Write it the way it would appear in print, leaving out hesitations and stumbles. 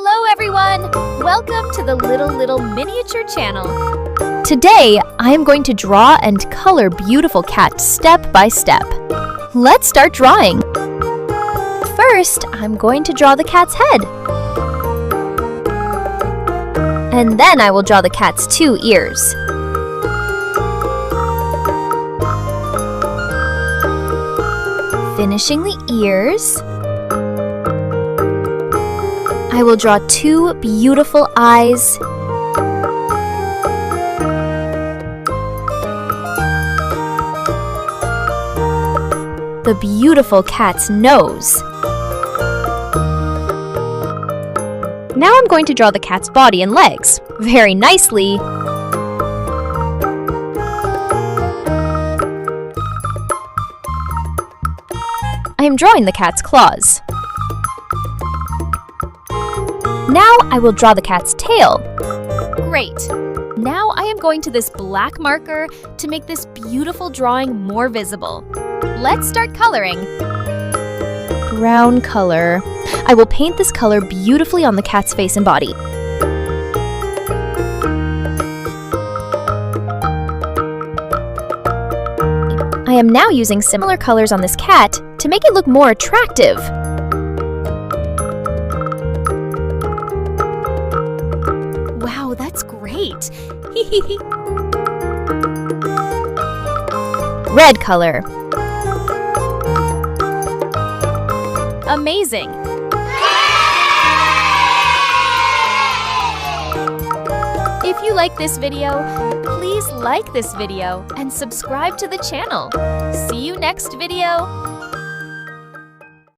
Hello everyone! Welcome to the Little Miniature channel. Today, I am going to draw and color beautiful cats step by step. Let's start drawing. First, I'm going to draw the cat's head. And then I will draw the cat's 2 ears. Finishing the ears, I will draw 2 beautiful eyes. The beautiful cat's nose. Now I'm going to draw the cat's body and legs very nicely. I am drawing the cat's claws. Now I will draw the cat's tail. Great! Now I am going to this black marker to make this beautiful drawing more visible. Let's start coloring. Brown color. I will paint this color beautifully on the cat's face and body. I am now using similar colors on this cat to make it look more attractive. Wow, that's great! Red color. Amazing! If you like this video, please like this video and subscribe to the channel. See you next video!